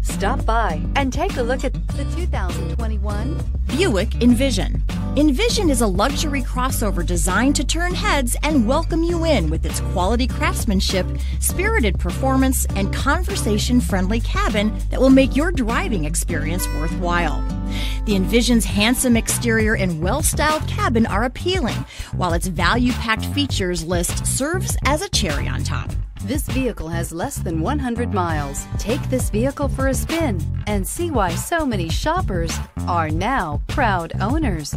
Stop by and take a look at the 2021 Buick Envision. Envision is a luxury crossover designed to turn heads and welcome you in with its quality craftsmanship, spirited performance, and conversation-friendly cabin that will make your driving experience worthwhile. The Envision's handsome exterior and well-styled cabin are appealing, while its value-packed features list serves as a cherry on top. This vehicle has less than 100 miles. Take this vehicle for a spin and see why so many shoppers are now proud owners.